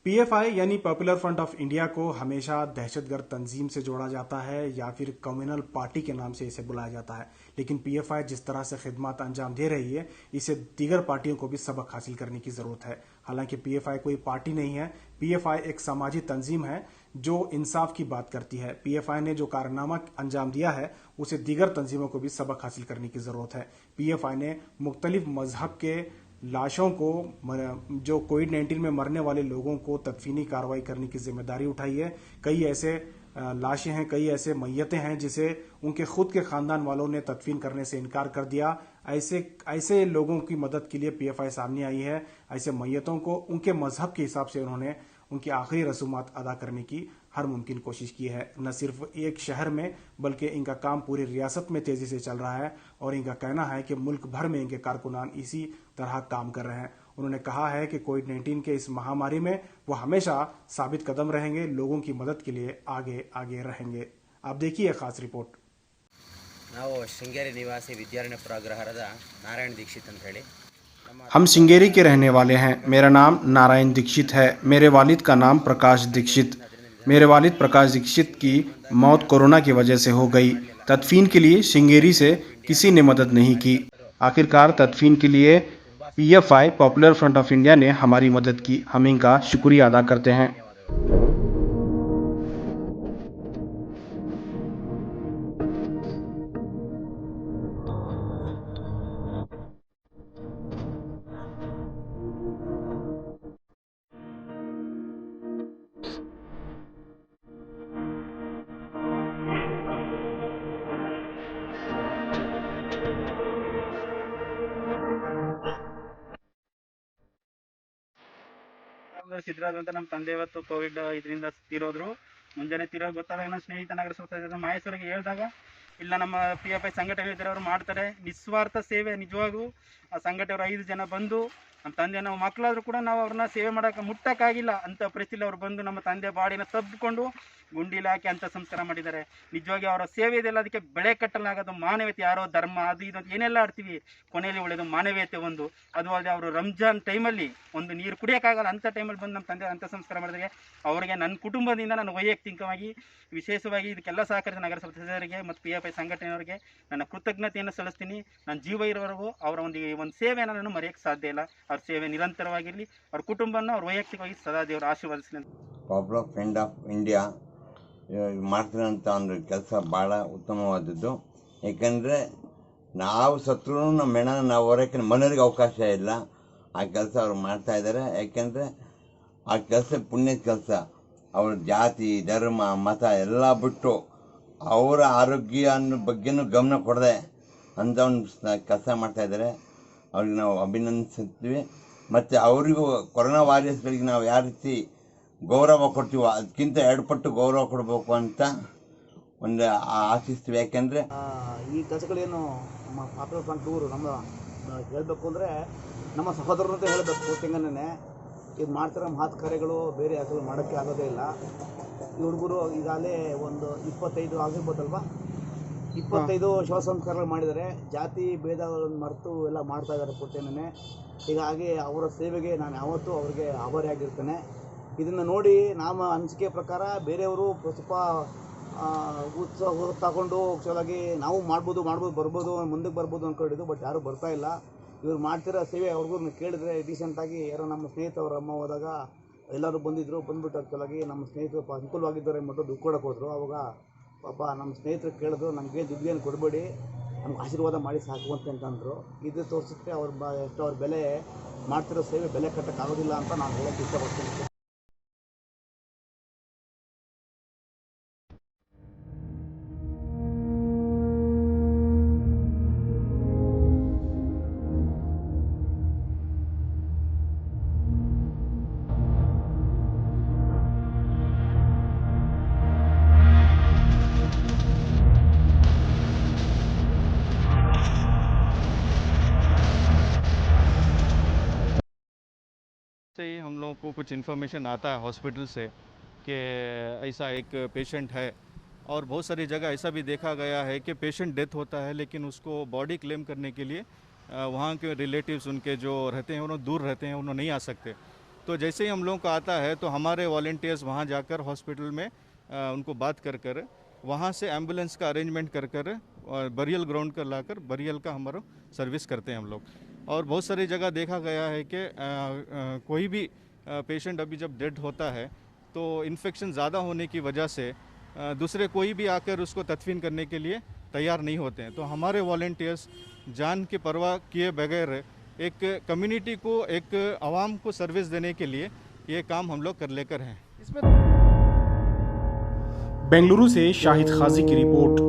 PFI यानी popular front of India को हमेशा दहशतगर्द तंजीम से जोड़ा जाता है या फिर कम्युनल पार्टी के नाम से इसे बुलाया जाता है। लेकिन पीएफआई जिस तरह से खिदमत अंजाम दे रही है, इसे दीगर पार्टियों को भी सबक हासिल करने की जरूरत है। हालांकि पीएफआई कोई पार्टी नहीं है, पीएफआई एक सामाजिक तंजीम है जो इंसाफ की बात करती है। पीएफआई ने जो कारनामा अंजाम दिया है, उसे दीगर तंजीमों को भी सबक हासिल करने की जरूरत है। पीएफआई ने मुख्तलिफ मजहब के लाशों को, जो कोविड-19 में मरने वाले लोगों को तदफीनी कार्रवाई करने की जिम्मेदारी उठाई है। कई ऐसे लाशें हैं, कई ऐसे मैयतें हैं जिसे उनके खुद के खानदान वालों ने तदफीन करने से इनकार कर दिया। ऐसे ऐसे लोगों की मदद के लिए पीएफआई सामने आई है। ऐसे मैयतों को उनके मजहब के हिसाब से उन्होंने उनकी आखिरी रसूमात अदा करने की हर मुमकिन कोशिश की है। न सिर्फ एक शहर में, बल्कि इनका काम पूरी रियासत में तेजी से चल रहा है और इनका कहना है कि मुल्क भर में इनके कारकुनान इसी तरह काम कर रहे हैं। उन्होंने कहा है कि कोविड-19 के इस महामारी में वो हमेशा साबित कदम रहेंगे, लोगों की मदद के लिए आगे आगे रहेंगे। आप देखिए खास रिपोर्ट। ನಾವು ಶೃಂಗೇರಿ ನಿವಾಸಿ ವಿದ್ಯಾರಣ್ಯಪುರ ಅಗ್ರಹಾರದ ನಾರಾಯಣ दीक्षित ಅಂತ ಹೇಳಿ हम श्रृंगेरी के रहने वाले हैं। मेरा नाम नारायण दीक्षित है। मेरे वालिद का नाम प्रकाश दीक्षित। मेरे वालिद प्रकाश दीक्षित की मौत कोरोना की वजह से हो गई। तदफीन के लिए श्रृंगेरी से किसी ने मदद नहीं की। आखिरकार तदफीन के लिए PFI popular front of India ने हमारी मदद की। हम इनका शुक्रिया अदा करते हैं। ಸಿದ್ದರಾಜ್ ಅಂತ ನಮ್ಮ ತಂದೆ ಇವತ್ತು ಕೋವಿಡ್ ಇದರಿಂದ ತೀರೋದ್ರು. ಮುಂಜಾನೆ ತೀರೋ ಗೊತ್ತಾಗ ನನ್ನ ಸ್ನೇಹಿತನಾಗರ ಸುತ್ತ ಮಹೇಶ್ವರಿಗೆ ಹೇಳಿದಾಗ, ಇಲ್ಲ ನಮ್ಮ PFI ಸಂಘಟನೆ ಅವರು ಮಾಡ್ತಾರೆ ನಿಸ್ವಾರ್ಥ ಸೇವೆ. ನಿಜವಾಗೂ ಆ ಸಂಘಟನೆಯವರು 5 ಜನ ಬಂದು ನಮ್ಮ ತಂದೆ, ನಾವು ಮಕ್ಕಳಾದ್ರೂ ಕೂಡ ನಾವು ಅವ್ರನ್ನ ಸೇವೆ ಮಾಡೋಕೆ ಮುಟ್ಟಕ್ಕಾಗಿಲ್ಲ ಅಂತ ಪರಿಸ್ಥಿತಿ ಅವ್ರು ಬಂದು ನಮ್ಮ ತಂದೆ ಬಾಡಿನ ತಬ್ಬಿಕೊಂಡು ಗುಂಡಿಲಿ ಹಾಕಿ ಅಂತ ಸಂಸ್ಕಾರ ಮಾಡಿದ್ದಾರೆ. ನಿಜವಾಗಿ ಅವರ ಸೇವೆ ಇದೆಲ್ಲ, ಅದಕ್ಕೆ ಬೆಳೆ ಕಟ್ಟಲಾಗೋದು ಮಾನವೀಯತೆ. ಯಾರೋ ಧರ್ಮ ಅದು ಇದು ಏನೆಲ್ಲ ಆಡ್ತೀವಿ, ಕೊನೆಯಲ್ಲಿ ಉಳಿದು ಮಾನವೀಯತೆ ಒಂದು. ಅದು ಅಲ್ಲದೆ ಅವರು ರಂಜಾನ್ ಟೈಮಲ್ಲಿ ಒಂದು ನೀರು ಕುಡಿಯೋಕ್ಕಾಗಲ್ಲ ಅಂಥ ಟೈಮಲ್ಲಿ ಬಂದು ನಮ್ಮ ತಂದೆ ಅಂಥ ಸಂಸ್ಕಾರ ಮಾಡಿದಾಗ ಅವರಿಗೆ ನನ್ನ ಕುಟುಂಬದಿಂದ ನಾನು ವೈಯಕ್ತಿಕವಾಗಿ ವಿಶೇಷವಾಗಿ ಇದಕ್ಕೆಲ್ಲ ಸಹಕರಿಸಿದ ನಗರಸಭೆ ಸದಸ್ಯರಿಗೆ ಮತ್ತು PFI ಸಂಘಟನೆಯವರಿಗೆ ನನ್ನ ಕೃತಜ್ಞತೆಯನ್ನು ಸಲ್ಲಿಸ್ತೀನಿ. ನನ್ನ ಜೀವ ಇರೋವರೆಗೂ ಅವರ ಒಂದು ಸೇವೆಯನ್ನು ನಾನು ಮರೆಯೋಕ್ಕೆ ಸಾಧ್ಯ ಇಲ್ಲ. ಅವ್ರ ಸೇವೆ ನಿರಂತರವಾಗಿರಲಿ. ಅವ್ರ ಕುಟುಂಬನ ಅವ್ರ ವೈಯಕ್ತಿಕವಾಗಿ ಸದಾ ದೇವರು ಆಶೀರ್ವದಿಸಲಿ. ಪಾಪ್ಯುಲರ್ ಫ್ರಂಟ್ ಆಫ್ ಇಂಡಿಯಾ ಮಾಡ್ತಿರೋಂಥ ಒಂದು ಕೆಲಸ ಭಾಳ ಉತ್ತಮವಾದದ್ದು. ಏಕೆಂದರೆ ನಾವು ಸತ್ರೂ ನಮ್ಮ ಹೆಣನ ನಾವು ಹೊರಕ್ಕೆ ಮನೆಯವ್ರಿಗೆ ಅವಕಾಶ ಇಲ್ಲ. ಆ ಕೆಲಸ ಅವ್ರು ಮಾಡ್ತಾಯಿದ್ದಾರೆ. ಯಾಕೆಂದರೆ ಆ ಕೆಲಸ ಪುಣ್ಯದ ಕೆಲಸ. ಅವ್ರ ಜಾತಿ ಧರ್ಮ ಮತ ಎಲ್ಲ ಬಿಟ್ಟು ಅವರ ಆರೋಗ್ಯ ಅನ್ನೋ ಬಗ್ಗೆನೂ ಗಮನ ಕೊಡದೆ ಅಂಥ ಒಂದು ಕೆಲಸ ಮಾಡ್ತಾಯಿದ್ದಾರೆ. ಅವ್ರಿಗೆ ನಾವು ಅಭಿನಂದಿಸ್ತೀವಿ. ಮತ್ತು ಅವರಿಗೂ ಕೊರೋನಾ ವಾರಿಯರ್ಸ್ಗಳಿಗೆ ನಾವು ಯಾವ ರೀತಿ ಗೌರವ ಕೊಡ್ತೀವೋ ಅದಕ್ಕಿಂತ 2 ಪಟ್ಟು ಗೌರವ ಕೊಡಬೇಕು ಅಂತ ಒಂದು ಆಶಿಸ್ತೀವಿ. ಯಾಕೆಂದರೆ ಈ ಕೆಲಸಗಳೇನು ನಮ್ಮ ಪಾಪ್ಯುಲರ್ ಫ್ರಂಟ್ ಟೂರು ನಮ್ಮ ಹೇಳಬೇಕು ಅಂದರೆ ನಮ್ಮ ಸಹೋದರರು ಅಂತ ಹೇಳಬೇಕು. ಕೋಟಿಂಗನೇ ಇದು ಮಾಡ್ತಿರೋ ಮಹತ್ ಕಾರ್ಯಗಳು ಬೇರೆ ಯಾಕಲೂ ಮಾಡೋಕ್ಕೆ ಆಗೋದೇ ಇಲ್ಲ. ಈ ಹುಡುಗರು ಈಗಾಗಲೇ ಒಂದು 25 ಆಗಿರ್ಬೋದಲ್ವ, 25 ಶವ ಸಂಸ್ಕಾರಗಳು ಮಾಡಿದ್ದಾರೆ. ಜಾತಿ ಭೇದಗಳನ್ನು ಮರೆತು ಎಲ್ಲ ಮಾಡ್ತಾಯಿದ್ದಾರೆ ಕೋಟಿಂಗನೇ. ಹೀಗಾಗಿ ಅವರ ಸೇವೆಗೆ ನಾನು ಯಾವತ್ತೂ ಅವ್ರಿಗೆ ಆಭಾರಿಯಾಗಿರ್ತೇನೆ. ಇದನ್ನು ನೋಡಿ ನಮ್ಮ ಅನಿಸಿಕೆ ಪ್ರಕಾರ ಬೇರೆಯವರು ಸ್ವಲ್ಪ ಉತ್ಸಾಹ ತಗೊಂಡು ಚೆನ್ನಾಗಿ ನಾವು ಮಾಡ್ಬೋದು ಬರ್ಬೋದು ಮುಂದಕ್ಕೆ ಬರ್ಬೋದು ಅಂದ್ಕೊಂಡಿದ್ದು. ಬಟ್ ಯಾರೂ ಬರ್ತಾ ಇಲ್ಲ. ಇವ್ರು ಮಾಡ್ತಿರೋ ಸೇವೆ ಅವ್ರಿಗೂ ಕೇಳಿದ್ರೆ ಡೀಸೆಂಟಾಗಿ ಯಾರೋ ನಮ್ಮ ಸ್ನೇಹಿತವ್ರ ಅಮ್ಮ ಹೋದಾಗ ಎಲ್ಲರೂ ಬಂದುಬಿಟ್ಟು ಆ್ಯಕ್ಚುಲಾಗಿ ನಮ್ಮ ಸ್ನೇಹಿತರು ಅನುಕೂಲವಾಗಿದ್ದಾರೆ ಮತ್ತು ದುಡ್ಡು ಕೊಡೋಕೆ ಹೋದರು. ಅವಾಗ ಪಾಪ ನಮ್ಮ ಸ್ನೇಹಿತರು ಕೇಳಿದ್ರು, ನಮಗೆ ದುಡ್ಡೇನು ಕೊಡಬೇಡಿ, ನಮ್ಗೆ ಆಶೀರ್ವಾದ ಮಾಡಿ ಸಾಕು ಅಂತಂದರು. ಇದು ತೋರಿಸುತ್ತೆ ಎಷ್ಟು ಅವ್ರ ಬೆಲೆ ಮಾಡ್ತಿರೋ ಸೇವೆ ಬೆಲೆ ಕಟ್ಟೋಕ್ಕಾಗೋದಿಲ್ಲ ಅಂತ ನಾನು ಹೇಳೋಕ್ಕೆ ಇಷ್ಟಪಡ್ತೀನಿ. से ही हम लोगों को कुछ इन्फॉर्मेशन आता है हॉस्पिटल से कि ऐसा एक पेशेंट है। और बहुत सारी जगह ऐसा भी देखा गया है कि पेशेंट डेथ होता है लेकिन उसको बॉडी क्लेम करने के लिए वहाँ के रिलेटिव्स उनके जो रहते हैं उन्होंने दूर रहते हैं, उन्होंने नहीं आ सकते। तो जैसे ही हम लोगों को आता है तो हमारे वॉलंटियर्स वहाँ जाकर हॉस्पिटल में उनको बात कर कर वहाँ से एम्बुलेंस का अरेंजमेंट कर कर और बरियल ग्राउंड कर लाकर बरियल का हमारा सर्विस करते हैं हम लोग। और बहुत सारी जगह देखा गया है कि कोई भी पेशेंट अभी जब डेड होता है तो इन्फेक्शन ज़्यादा होने की वजह से दूसरे कोई भी आकर उसको तदफीन करने के लिए तैयार नहीं होते हैं। तो हमारे वॉलंटियर्स जान की परवाह किए बगैर एक कम्युनिटी को, एक आवाम को सर्विस देने के लिए ये काम हम लोग कर लेकर हैं। इसमें बेंगलुरु से शाहिद खाजी की रिपोर्ट।